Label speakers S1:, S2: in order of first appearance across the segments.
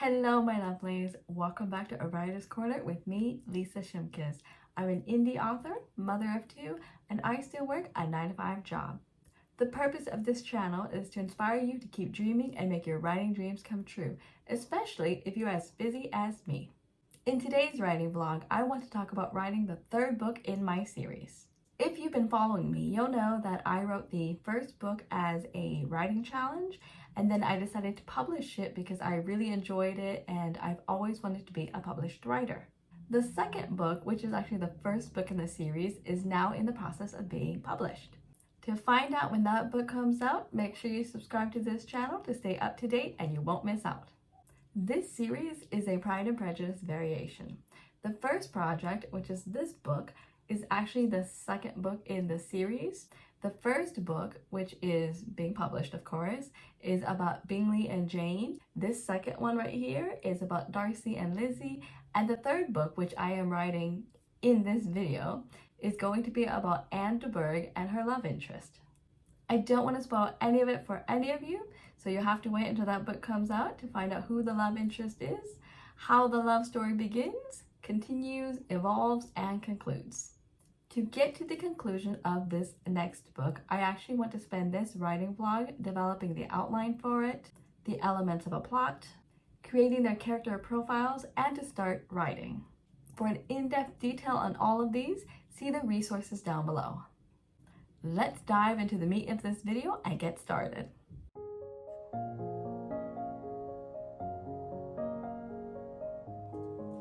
S1: Hello, my lovelies. Welcome back to A Writer's Corner with me, Lisa Shimkus. I'm an indie author, mother of two, and I still work a 9-to-5 job. The purpose of this channel is to inspire you to keep dreaming and make your writing dreams come true, especially if you're as busy as me. In today's writing vlog, I want to talk about writing the third book in my series. If you've been following me, you'll know that I wrote the first book as a writing challenge, and then I decided to publish it because I really enjoyed it and I've always wanted to be a published writer. The second book, which is actually the first book in the series, is now in the process of being published. To find out when that book comes out, make sure you subscribe to this channel to stay up to date and you won't miss out. This series is a Pride and Prejudice variation. The first project, which is this book, is actually the second book in the series. The first book, which is being published, of course, is about Bingley and Jane. This second one right here is about Darcy and Lizzie. And the third book, which I am writing in this video, is going to be about Anne de Bourgh and her love interest. I don't want to spoil any of it for any of you, so you'll have to wait until that book comes out to find out who the love interest is, how the love story begins, continues, evolves, and concludes. To get to the conclusion of this next book, I actually want to spend this writing vlog developing the outline for it, the elements of a plot, creating their character profiles, and to start writing. For an in-depth detail on all of these, see the resources down below. Let's dive into the meat of this video and get started.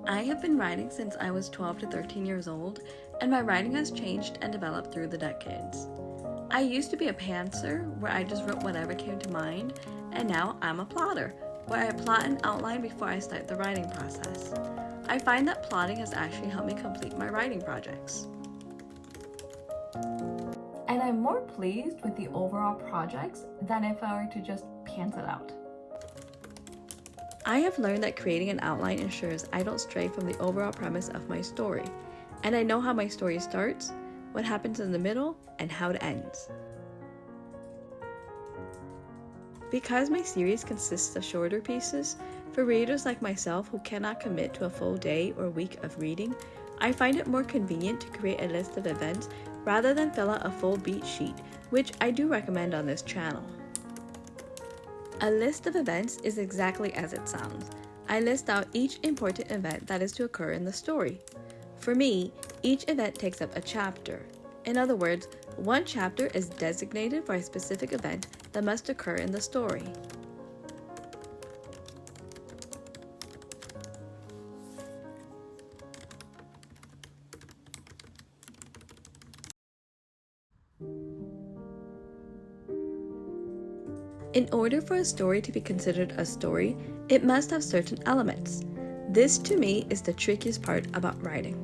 S1: I have been writing since I was 12 to 13 years old, and my writing has changed and developed through the decades. I used to be a pantser, where I just wrote whatever came to mind, and now I'm a plotter, where I plot and outline before I start the writing process. I find that plotting has actually helped me complete my writing projects. And I'm more pleased with the overall projects than if I were to just pants it out. I have learned that creating an outline ensures I don't stray from the overall premise of my story, and I know how my story starts, what happens in the middle, and how it ends. Because my series consists of shorter pieces, for readers like myself who cannot commit to a full day or week of reading, I find it more convenient to create a list of events rather than fill out a full beat sheet, which I do recommend on this channel. A list of events is exactly as it sounds. I list out each important event that is to occur in the story. For me, each event takes up a chapter. In other words, one chapter is designated for a specific event that must occur in the story. In order for a story to be considered a story, it must have certain elements. This, to me, is the trickiest part about writing.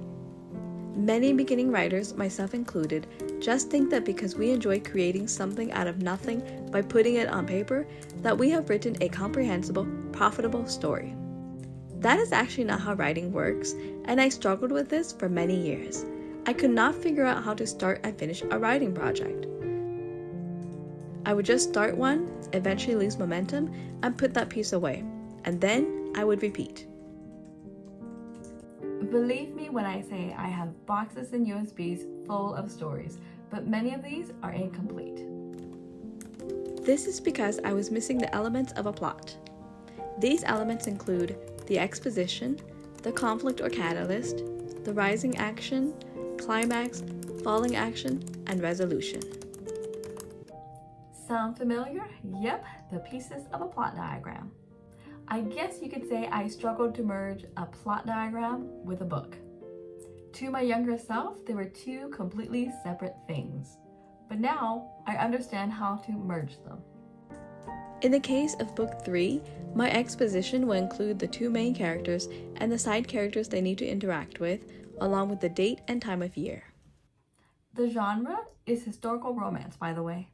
S1: Many beginning writers, myself included, just think that because we enjoy creating something out of nothing by putting it on paper, that we have written a comprehensible, profitable story. That is actually not how writing works, and I struggled with this for many years. I could not figure out how to start and finish a writing project. I would just start one, eventually lose momentum, and put that piece away, and then I would repeat. Believe me when I say I have boxes and USBs full of stories, but many of these are incomplete. This is because I was missing the elements of a plot. These elements include the exposition, the conflict or catalyst, the rising action, climax, falling action, and resolution. Sound familiar? Yep, the pieces of a plot diagram. I guess you could say I struggled to merge a plot diagram with a book. To my younger self, they were two completely separate things. But now, I understand how to merge them. In the case of Book 3, my exposition will include the two main characters and the side characters they need to interact with, along with the date and time of year. The genre is historical romance, by the way.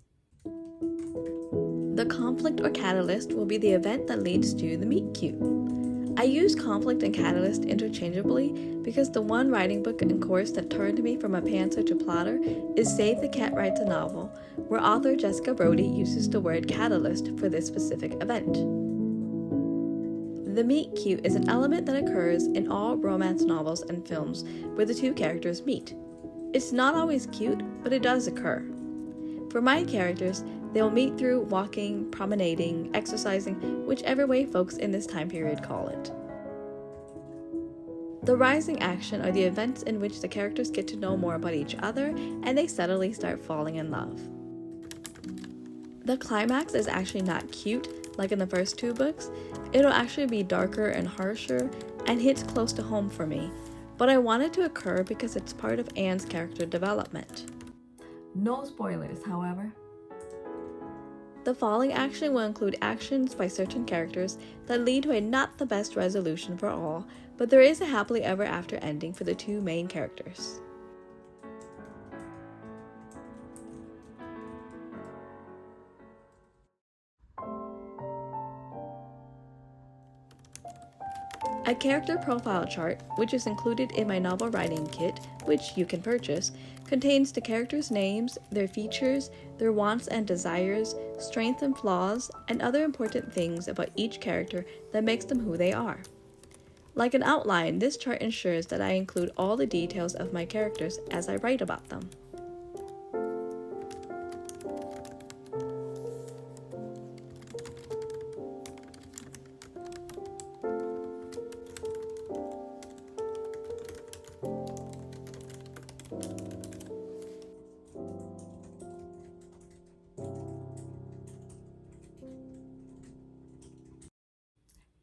S1: The conflict or catalyst will be the event that leads to the meet cute. I use conflict and catalyst interchangeably because the one writing book and course that turned me from a pantser to plotter is Save the Cat Writes a Novel, where author Jessica Brody uses the word catalyst for this specific event. The meet cute is an element that occurs in all romance novels and films where the two characters meet. It's not always cute, but it does occur. For my characters, they will meet through walking, promenading, exercising, whichever way folks in this time period call it. The rising action are the events in which the characters get to know more about each other and they subtly start falling in love. The climax is actually not cute like in the first two books. It'll actually be darker and harsher and hits close to home for me, but I want it to occur because it's part of Anne's character development. No spoilers, however. The falling action will include actions by certain characters that lead to a not the best resolution for all, but there is a happily ever after ending for the two main characters. A character profile chart, which is included in my novel writing kit, which you can purchase, contains the characters' names, their features, their wants and desires, strengths and flaws, and other important things about each character that makes them who they are. Like an outline, this chart ensures that I include all the details of my characters as I write about them.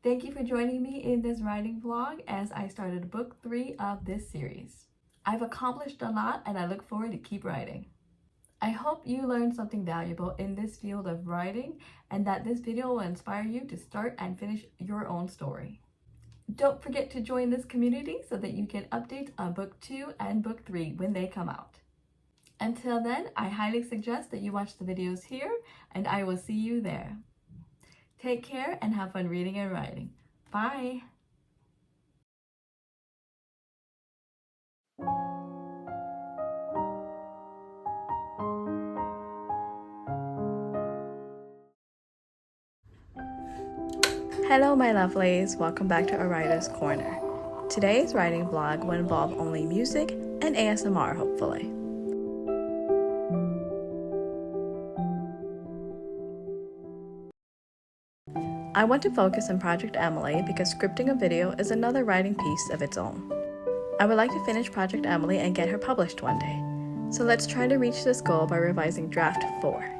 S1: Thank you for joining me in this writing vlog as I started book 3 of this series. I've accomplished a lot and I look forward to keep writing. I hope you learned something valuable in this field of writing and that this video will inspire you to start and finish your own story. Don't forget to join this community so that you get updates on book 2 and book 3 when they come out. Until then, I highly suggest that you watch the videos here and I will see you there. Take care and have fun reading and writing. Bye! Hello my lovelies, welcome back to A Writer's Corner. Today's writing vlog will involve only music and ASMR hopefully. I want to focus on Project Emily because scripting a video is another writing piece of its own. I would like to finish Project Emily and get her published one day. So let's try to reach this goal by revising Draft 4.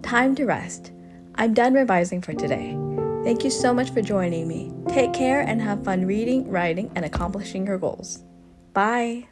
S1: Time to rest. I'm done revising for today. Thank you so much for joining me. Take care and have fun reading, writing, and accomplishing your goals. Bye!